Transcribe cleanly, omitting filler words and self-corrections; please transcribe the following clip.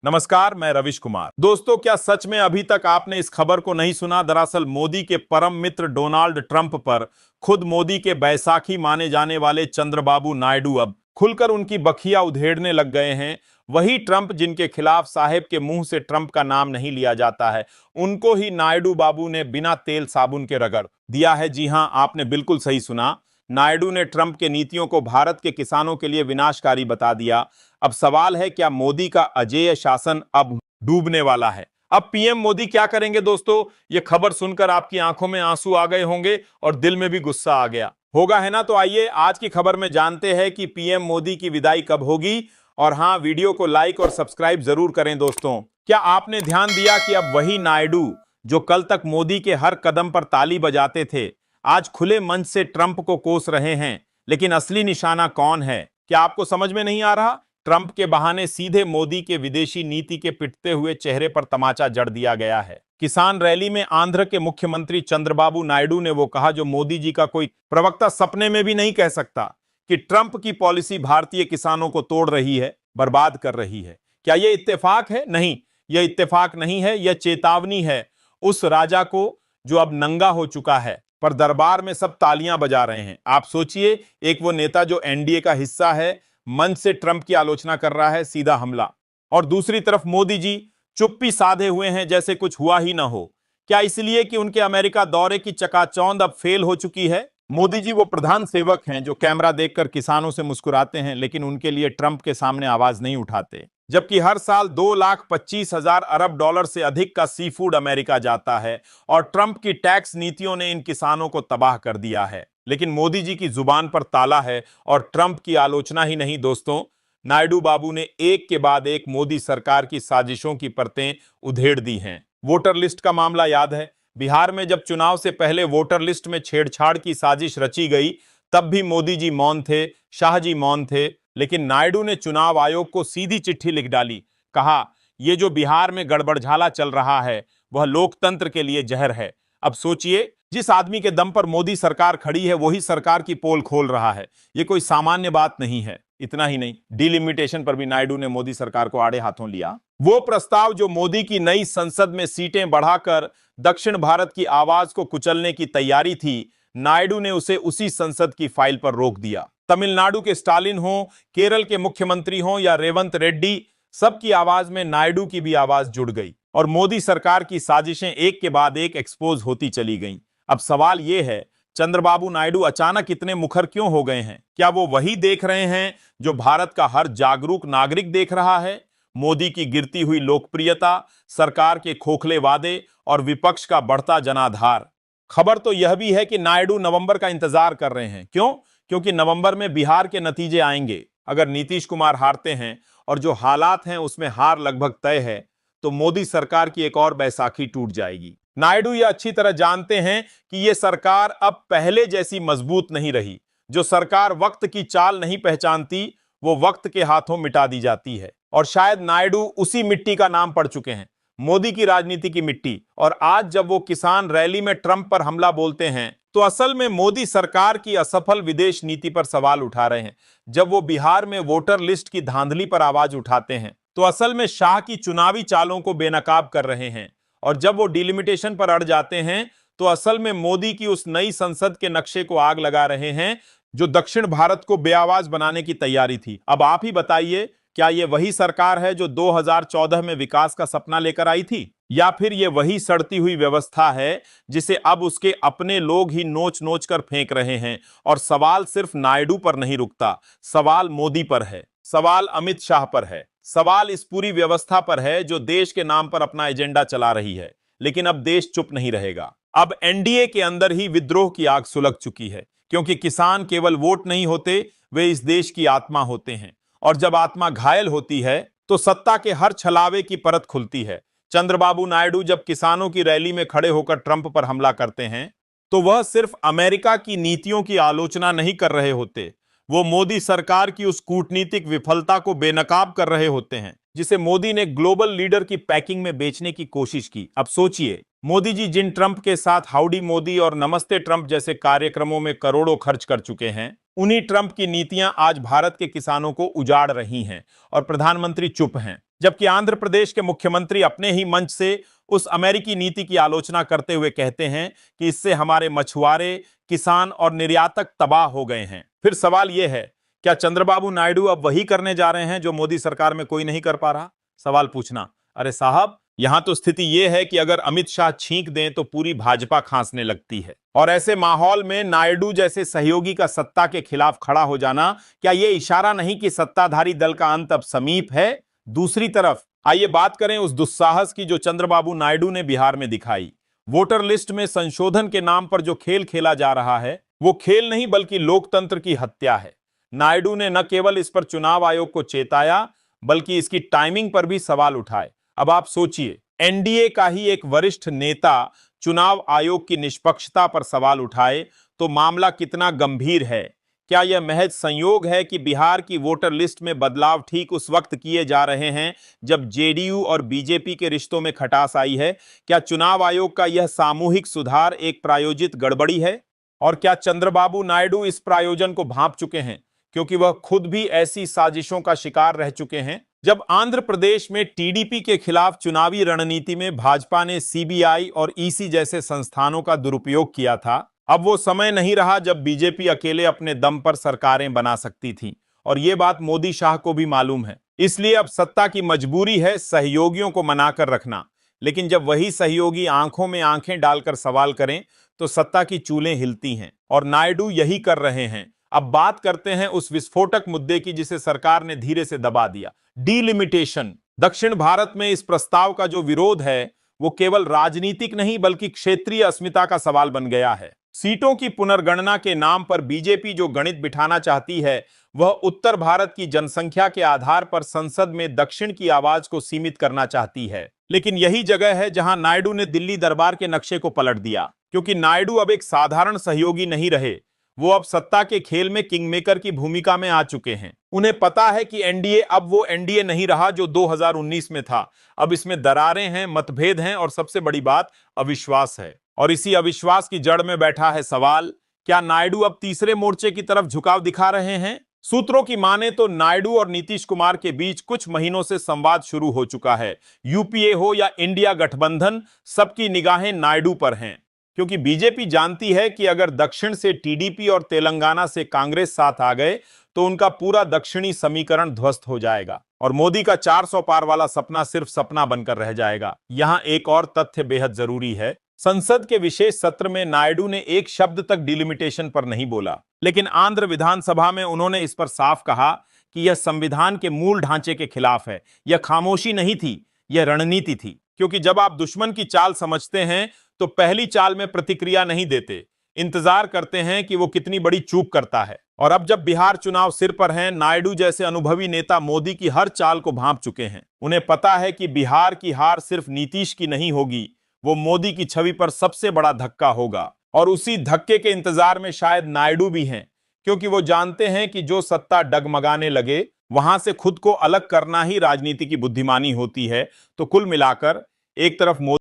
नमस्कार, मैं रविश कुमार। दोस्तों, क्या सच में अभी तक आपने इस खबर को नहीं सुना? दरअसल मोदी के परम मित्र डोनाल्ड ट्रंप पर खुद मोदी के बैसाखी माने जाने वाले चंद्रबाबू नायडू अब खुलकर उनकी बखिया उधेड़ने लग गए हैं। वही ट्रंप जिनके खिलाफ साहेब के मुंह से ट्रंप का नाम नहीं लिया जाता है, उनको ही नायडू बाबू ने बिना तेल साबुन के रगड़ दिया है। जी हां, आपने बिल्कुल सही सुना। नायडू ने ट्रंप के नीतियों को भारत के किसानों के लिए विनाशकारी बता दिया। अब सवाल है, क्या मोदी का अजेय शासन अब डूबने वाला है? अब पीएम मोदी क्या करेंगे? दोस्तों, यह खबर सुनकर आपकी आंखों में आंसू आ गए होंगे और दिल में भी गुस्सा आ गया होगा, है ना? तो आइए आज की खबर में जानते हैं कि पीएम मोदी की विदाई कब होगी। और हां, वीडियो को लाइक और सब्सक्राइब जरूर करें। दोस्तों, क्या आपने ध्यान दिया कि अब वही नायडू जो कल तक मोदी के हर कदम पर ताली बजाते थे, आज खुले मंच से ट्रंप को कोस रहे हैं? लेकिन असली निशाना कौन है? क्या आपको समझ में नहीं आ रहा? ट्रंप के बहाने सीधे मोदी के विदेशी नीति के पिटते हुए चेहरे पर तमाचा जड़ दिया गया है। किसान रैली में आंध्र के मुख्यमंत्री चंद्रबाबू नायडू ने वो कहा जो मोदी जी का कोई प्रवक्ता सपने में भी नहीं कह सकता, कि ट्रंप की पॉलिसी भारतीय किसानों को तोड़ रही है, बर्बाद कर रही है। क्या यह इत्तेफाक है? नहीं, यह इत्तेफाक नहीं है, यह चेतावनी है उस राजा को जो अब नंगा हो चुका है, पर दरबार में सब तालियां बजा रहे हैं। आप सोचिए, एक वो नेता जो एनडीए का हिस्सा है, मंच से ट्रंप की आलोचना कर रहा है, सीधा हमला। और दूसरी तरफ मोदी जी चुप्पी साधे हुए हैं, जैसे कुछ हुआ ही ना हो। क्या इसलिए कि उनके अमेरिका दौरे की चकाचौंध अब फेल हो चुकी है? मोदी जी वो प्रधान सेवक हैं जो कैमरा देखकर किसानों से मुस्कुराते हैं, लेकिन उनके लिए ट्रंप के सामने आवाज नहीं उठाते। जबकि हर साल 2,25,000 अरब डॉलर से अधिक का सी फूड अमेरिका जाता है और ट्रंप की टैक्स नीतियों ने इन किसानों को तबाह कर दिया है। लेकिन मोदी जी की जुबान पर ताला है और ट्रंप की आलोचना ही नहीं। दोस्तों, नायडू बाबू ने एक के बाद एक मोदी सरकार की साजिशों की परतें उधेड़ दी हैं। वोटर लिस्ट का मामला याद है? बिहार में जब चुनाव से पहले वोटर लिस्ट में छेड़छाड़ की साजिश रची गई, तब भी मोदी जी मौन थे, शाह जी मौन थे। लेकिन नायडू ने चुनाव आयोग को सीधी चिट्ठी लिख डाली। कहा, यह जो बिहार में गड़बड़झाला चल रहा है, वह लोकतंत्र के लिए जहर है। अब सोचिए, जिस आदमी के दम पर मोदी सरकार खड़ी है, वही सरकार की पोल खोल रहा है। यह कोई सामान्य बात नहीं है। इतना ही नहीं, डिलिमिटेशन पर भी नायडू ने मोदी सरकार को आड़े हाथों लिया। वो प्रस्ताव जो मोदी की नई संसद में सीटें बढ़ाकर दक्षिण भारत की आवाज को कुचलने की तैयारी थी, नायडू ने उसे उसी संसद की फाइल पर रोक दिया। तमिलनाडु के स्टालिन हो, केरल के मुख्यमंत्री हो या रेवंत रेड्डी, सबकी आवाज में नायडू की भी आवाज जुड़ गई और मोदी सरकार की साजिशें एक के बाद एक एक्सपोज होती चली गईं। अब सवाल यह है, चंद्रबाबू नायडू अचानक इतने मुखर क्यों हो गए हैं? क्या वो वही देख रहे हैं जो भारत का हर जागरूक नागरिक देख रहा है? मोदी की गिरती हुई लोकप्रियता, सरकार के खोखले वादे और विपक्ष का बढ़ता जनाधार। खबर तो यह भी है कि नायडू नवंबर का इंतजार कर रहे हैं। क्यों? क्योंकि नवंबर में बिहार के नतीजे आएंगे। अगर नीतीश कुमार हारते हैं, और जो हालात हैं उसमें हार लगभग तय है, तो मोदी सरकार की एक और बैसाखी टूट जाएगी। नायडू यह अच्छी तरह जानते हैं कि यह सरकार अब पहले जैसी मजबूत नहीं रही। जो सरकार वक्त की चाल नहीं पहचानती, वो वक्त के हाथों मिटा दी जाती है। और शायद नायडू उसी मिट्टी का नाम पड़ चुके हैं, मोदी की राजनीति की मिट्टी। और आज जब वो किसान रैली में ट्रंप पर हमला बोलते हैं, तो असल में मोदी सरकार की असफल विदेश नीति पर सवाल उठा रहे हैं। जब वो बिहार में वोटर लिस्ट की धांधली पर आवाज उठाते हैं, तो असल में शाह की चुनावी चालों को बेनकाब कर रहे हैं। और जब वो डिलिमिटेशन पर अड़ जाते हैं, तो असल में मोदी की उस नई संसद के नक्शे को आग लगा रहे हैं जो दक्षिण भारत को बेआवाज बनाने की तैयारी थी। अब आप ही बताइए, क्या यह वही सरकार है जो 2014 में विकास का सपना लेकर आई थी, या फिर यह वही सड़ती हुई व्यवस्था है जिसे अब उसके अपने लोग ही नोच नोच कर फेंक रहे हैं? और सवाल सिर्फ नायडू पर नहीं रुकता, सवाल मोदी पर है, सवाल अमित शाह पर है, सवाल इस पूरी व्यवस्था पर है जो देश के नाम पर अपना एजेंडा चला रही है। लेकिन अब देश चुप नहीं रहेगा। अब एनडीए के अंदर ही विद्रोह की आग सुलग चुकी है, क्योंकि किसान केवल वोट नहीं होते, वे इस देश की आत्मा होते हैं। और जब आत्मा घायल होती है, तो सत्ता के हर छलावे की परत खुलती है। चंद्रबाबू नायडू जब किसानों की रैली में खड़े होकर ट्रंप पर हमला करते हैं, तो वह सिर्फ अमेरिका की नीतियों की आलोचना नहीं कर रहे होते, वो मोदी सरकार की उस कूटनीतिक विफलता को बेनकाब कर रहे होते हैं जिसे मोदी ने ग्लोबल लीडर की पैकिंग में बेचने की कोशिश की। अब सोचिए, मोदी जी जिन ट्रंप के साथ हाउडी मोदी और नमस्ते ट्रंप जैसे कार्यक्रमों में करोड़ों खर्च कर चुके हैं, उन्हीं ट्रंप की नीतियां आज भारत के किसानों को उजाड़ रही हैं और प्रधानमंत्री चुप हैं। जबकि आंध्र प्रदेश के मुख्यमंत्री अपने ही मंच से उस अमेरिकी नीति की आलोचना करते हुए कहते हैं कि इससे हमारे मछुआरे, किसान और निर्यातक तबाह हो गए हैं। फिर सवाल यह है, क्या चंद्रबाबू नायडू अब वही करने जा रहे हैं जो मोदी सरकार में कोई नहीं कर पा रहा? सवाल पूछना, अरे साहब, यहां तो स्थिति यह है कि अगर अमित शाह छींक दें तो पूरी भाजपा खांसने लगती है। और ऐसे माहौल में नायडू जैसे सहयोगी का सत्ता के खिलाफ खड़ा हो जाना, क्या यह इशारा नहीं कि सत्ताधारी दल का अंत अब समीप है? दूसरी तरफ आइए बात करें उस दुस्साहस की जो चंद्रबाबू नायडू ने बिहार में दिखाई। वोटर लिस्ट में संशोधन के नाम पर जो खेल खेला जा रहा है, वो खेल नहीं बल्कि लोकतंत्र की हत्या है। नायडू ने न केवल इस पर चुनाव आयोग को चेताया, बल्कि इसकी टाइमिंग पर भी सवाल उठाए। अब आप सोचिए, एनडीए का ही एक वरिष्ठ नेता चुनाव आयोग की निष्पक्षता पर सवाल उठाए तो मामला कितना गंभीर है। क्या यह महज संयोग है कि बिहार की वोटर लिस्ट में बदलाव ठीक उस वक्त किए जा रहे हैं जब जेडीयू और बीजेपी के रिश्तों में खटास आई है? क्या चुनाव आयोग का यह सामूहिक सुधार एक प्रायोजित गड़बड़ी है? और क्या चंद्रबाबू नायडू इस प्रायोजन को भांप चुके हैं, क्योंकि वह खुद भी ऐसी साजिशों का शिकार रह चुके हैं? जब आंध्र प्रदेश में टीडीपी के खिलाफ चुनावी रणनीति में भाजपा ने सीबीआई और ईसी जैसे संस्थानों का दुरुपयोग किया था, अब वो समय नहीं रहा जब बीजेपी अकेले अपने दम पर सरकारें बना सकती थी। और ये बात मोदी शाह को भी मालूम है। इसलिए अब सत्ता की मजबूरी है सहयोगियों को मनाकर रखना। लेकिन जब वही सहयोगी आंखों में आंखें डालकर सवाल करें तो सत्ता की चूलें हिलती हैं, और नायडू यही कर रहे हैं। अब बात करते हैं उस विस्फोटक मुद्दे की जिसे सरकार ने धीरे से दबा दिया, डीलिमिटेशन। दक्षिण भारत में इस प्रस्ताव का जो विरोध है वो केवल राजनीतिक नहीं बल्कि क्षेत्रीय अस्मिता का सवाल बन गया है। सीटों की पुनर्गणना के नाम पर बीजेपी जो गणित बिठाना चाहती है, वह उत्तर भारत की जनसंख्या के आधार पर संसद में दक्षिण की आवाज को सीमित करना चाहती है। लेकिन यही जगह है जहां नायडू ने दिल्ली दरबार के नक्शे को पलट दिया, क्योंकि नायडू अब एक साधारण सहयोगी नहीं रहे, वो अब सत्ता के खेल में किंगमेकर की भूमिका में आ चुके हैं। उन्हें पता है कि एनडीए अब वो एनडीए नहीं रहा जो 2019 में था। अब इसमें दरारें हैं, मतभेद हैं और सबसे बड़ी बात अविश्वास है। और इसी अविश्वास की जड़ में बैठा है सवाल, क्या नायडू अब तीसरे मोर्चे की तरफ झुकाव दिखा रहे हैं? सूत्रों की माने तो नायडू और नीतीश कुमार के बीच कुछ महीनों से संवाद शुरू हो चुका है। यूपीए हो या इंडिया गठबंधन, सबकी निगाहें नायडू पर हैं, क्योंकि बीजेपी जानती है कि अगर दक्षिण से टीडीपी और तेलंगाना से कांग्रेस साथ आ गए तो उनका पूरा दक्षिणी समीकरण ध्वस्त हो जाएगा और मोदी का 400 पार वाला सपना सिर्फ सपना बनकर रह जाएगा। यहां एक और तथ्य बेहद जरूरी है। संसद के विशेष सत्र में नायडू ने एक शब्द तक डिलिमिटेशन पर नहीं बोला, लेकिन आंध्र विधानसभा में उन्होंने इस पर साफ कहा कि यह संविधान के मूल ढांचे के खिलाफ है। यह खामोशी नहीं थी, यह रणनीति थी। क्योंकि जब आप दुश्मन की चाल समझते हैं तो पहली चाल में प्रतिक्रिया नहीं देते, इंतजार करते हैं कि वो कितनी बड़ी चूक करता है। और अब जब बिहार चुनाव सिर पर हैं, नायडू जैसे अनुभवी नेता मोदी की हर चाल को भांप चुके हैं। उन्हें पता है कि बिहार की हार सिर्फ नीतीश की नहीं होगी, वो मोदी की छवि पर सबसे बड़ा धक्का होगा। और उसी धक्के के इंतजार में शायद नायडू भी हैं, क्योंकि वो जानते हैं कि जो सत्ता डगमगाने लगे वहां से खुद को अलग करना ही राजनीति की बुद्धिमानी होती है। तो कुल मिलाकर एक तरफ मोदी